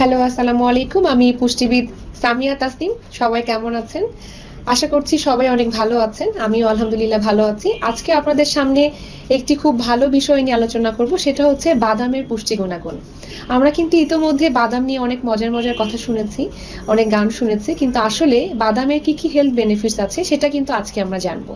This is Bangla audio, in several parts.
হ্যালো, আসসালামু আলাইকুম। আমি পুষ্টিবিদ সামিয়া তাসনিম। সবাই কেমন আছেন? আশা করছি সবাই অনেক ভালো আছেন। আমিও আলহামদুলিল্লাহ ভালো আছি। আজকে আপনাদের সামনে একটি খুব ভালো বিষয় নিয়ে আলোচনা করব, সেটা হচ্ছে বাদামের পুষ্টি গুণাগুণ। আমরা কিন্তু ইতোমধ্যে বাদাম নিয়ে অনেক মজার মজার কথা শুনেছি, অনেক গান শুনেছি, কিন্তু আসলে বাদামের কি কি হেলথ বেনিফিটস আছে সেটা কিন্তু আজকে আমরা জানবো।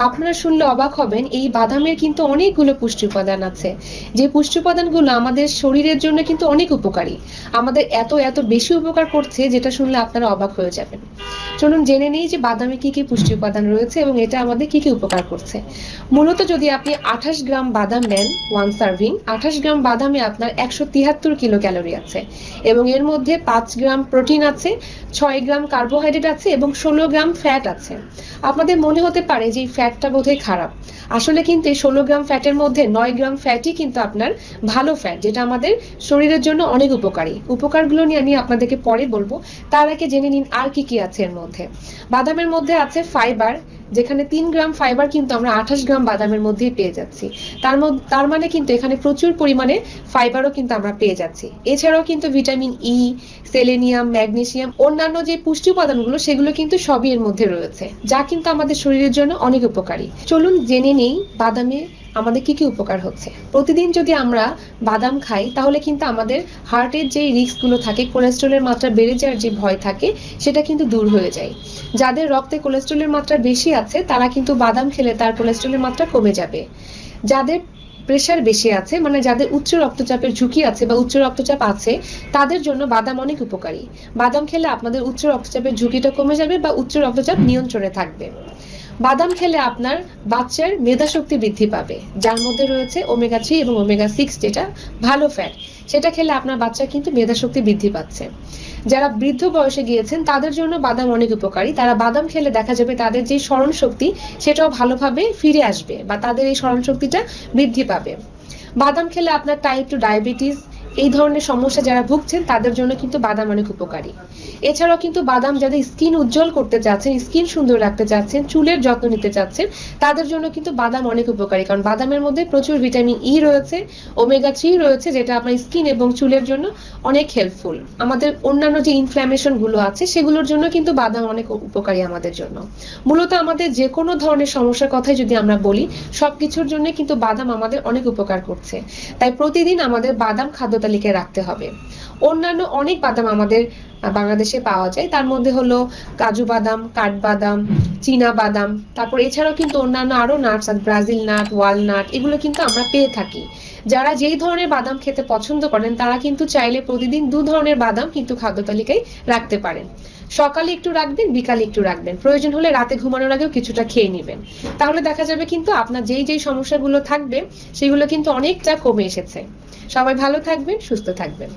আপনারা শুনলে অবাক হবেন, এই বাদামের কিন্তু অনেকগুলো পুষ্টি উপাদান আছে, যে পুষ্টি উপাদানগুলো আমাদের শরীরের জন্য কিন্তু অনেক উপকারী। আমাদের এত এত বেশি উপকার করছে, যেটা শুনলে আপনারা অবাক হয়ে যাবেন। চলুন জেনে নেই যে বাদামে কি কি পুষ্টি উপাদান রয়েছে এবং এটা আমাদের কি কি উপকার করছে। মূলত যদি আপনি 28 গ্রাম বাদাম নেন, ওয়ান সার্ভিং 28 গ্রাম বাদামে আপনার 173 কিলো ক্যালোরি আছে, এবং এর মধ্যে 5 গ্রাম প্রোটিন আছে, 6 গ্রাম কার্বোহাইড্রেট আছে এবং 16 গ্রাম ফ্যাট আছে। আপনাদের মনে হতে পারে যে এই ফ্যাটটা বোধহয় খারাপ। আসলে কিন্তু এই 16 গ্রাম ফ্যাটের মধ্যে 9 গ্রাম ফ্যাটই কিন্তু আপনার ভালো ফ্যাট, যেটা আমাদের শরীরের জন্য অনেক উপকারী। উপকারগুলো নিয়ে আমি আপনাদেরকে পরে বলবো, তার আগে জেনে নিন আর কি কি আছে এর মধ্যে। বাদামের মধ্যে আছে ফাইবার, যেখানে 3 গ্রাম ফাইবার কিন্তু আমরা 28 গ্রাম বাদামের মধ্যেই পেয়ে যাচ্ছি। তার মানে কিন্তু এখানে প্রচুর পরিমাণে ফাইবারও কিন্তু আমরা পেয়ে যাচ্ছি। এছাড়াও কিন্তু ভিটামিন ই, সেলেনিয়াম, ম্যাগনেসিয়াম, অন্যান্য যে পুষ্টি উপাদানগুলো সেগুলো কিন্তু সবই এর মধ্যে রয়েছে, যা কিন্তু আমাদের শরীরের জন্য অনেক উপকারী। চলুন জেনে নেই বাদামে আমাদের কি কি উপকার হচ্ছে। প্রতিদিন যদি আমরা বাদাম খাই তাহলে কিন্তু আমাদের হার্টের যে রিস্ক গুলো থাকে, কোলেস্ট্রলের মাত্রা বেড়ে যাওয়ার যে ভয় থাকে, সেটা কিন্তু দূর হয়ে যায়। যাদের রক্তে কোলেস্ট্রলের মাত্রা বেশি আছে তারা কিন্তু বাদাম খেলে তার কোলেস্ট্রলের মাত্রা কমে যাবে। যাদের প্রেশার বেশি আছে, মানে যাদের উচ্চ রক্তচাপের ঝুঁকি আছে বা উচ্চ রক্তচাপ আছে, তাদের জন্য বাদাম অনেক উপকারী। বাদাম খেলে আপনাদের উচ্চ রক্তচাপের ঝুঁকিটা কমে যাবে বা উচ্চ রক্তচাপ নিয়ন্ত্রণে থাকবে। বাদাম খেলে আপনার বাচ্চার মেধাশক্তি বৃদ্ধি পাবে, যার মধ্যে রয়েছে ওমেগা 3 এবং ওমেগা 6, যেটা ভালো ফ্যাট। সেটা খেলে আপনার বাচ্চার কিন্তু মেধাশক্তি বৃদ্ধি পাচ্ছে। যারা বৃদ্ধ বয়সে গিয়েছেন তাদের জন্য বাদাম অনেক উপকারী। তারা বাদাম খেলে দেখা যাবে তাদের যে স্মরণ শক্তি সেটাও ভালোভাবে ফিরে আসবে বা তাদের এই স্মরণ শক্তিটা বৃদ্ধি পাবে। বাদাম খেলে আপনার টাইপ 2 ডায়াবেটিস, এই ধরনের সমস্যা যারা ভুগছেন তাদের জন্য কিন্তু বাদাম অনেক উপকারী। এছাড়াও কিন্তু বাদাম যাদের স্কিন উজ্জ্বল করতে চাচ্ছেন, স্কিন সুন্দর রাখতে চাচ্ছেন, চুলের যত্ন নিতে চাচ্ছেন, তাদের জন্য কিন্তু বাদাম অনেক উপকারী, কারণ বাদামের মধ্যে প্রচুর ভিটামিন ই রয়েছে, ওমেগা 3 রয়েছে, যেটা আপনার স্কিন এবং চুলের জন্য অনেক হেল্পফুল। আমাদের অন্যান্য যে ইনফ্ল্যামেশন গুলো আছে সেগুলোর জন্য কিন্তু বাদাম অনেক উপকারী আমাদের জন্য। মূলত আমাদের যে কোনো ধরনের সমস্যার কথাই যদি আমরা বলি, সবকিছুর জন্য কিন্তু বাদাম আমাদের অনেক উপকার করছে। তাই প্রতিদিন আমাদের বাদাম খাদ্য তালিকায় রাখতে হবে। অন্যান্য অনেক বাদাম আমাদের বাংলাদেশে পাওয়া যায়, তার মধ্যে হলো কাজু বাদাম, কাঠবাদাম, চীনা বাদাম, তারপর এছাড়াও কিন্তু অন্যান্য আরো নাটস, ব্রাজিল নাট, ওয়ালনাট, এগুলো কিন্তু আমরা পেয়ে থাকি। যারা যেই ধরনের বাদাম খেতে পছন্দ করেন তারা কিন্তু চাইলে প্রতিদিন 2 ধরনের বাদাম কিন্তু খাদ্য তালিকায় রাখতে পারেন। সকালে একটু রাখবেন, বিকালে একটু রাখবেন, প্রয়োজন হলে রাতে ঘুমানোর আগেও কিছুটা খেয়ে নেবেন। তাহলে দেখা যাবে কিন্তু আপনার যেই যেই সমস্যাগুলো থাকবে সেগুলো কিন্তু অনেকটা কমে এসেছে। সবাই ভালো থাকবেন, সুস্থ থাকবেন।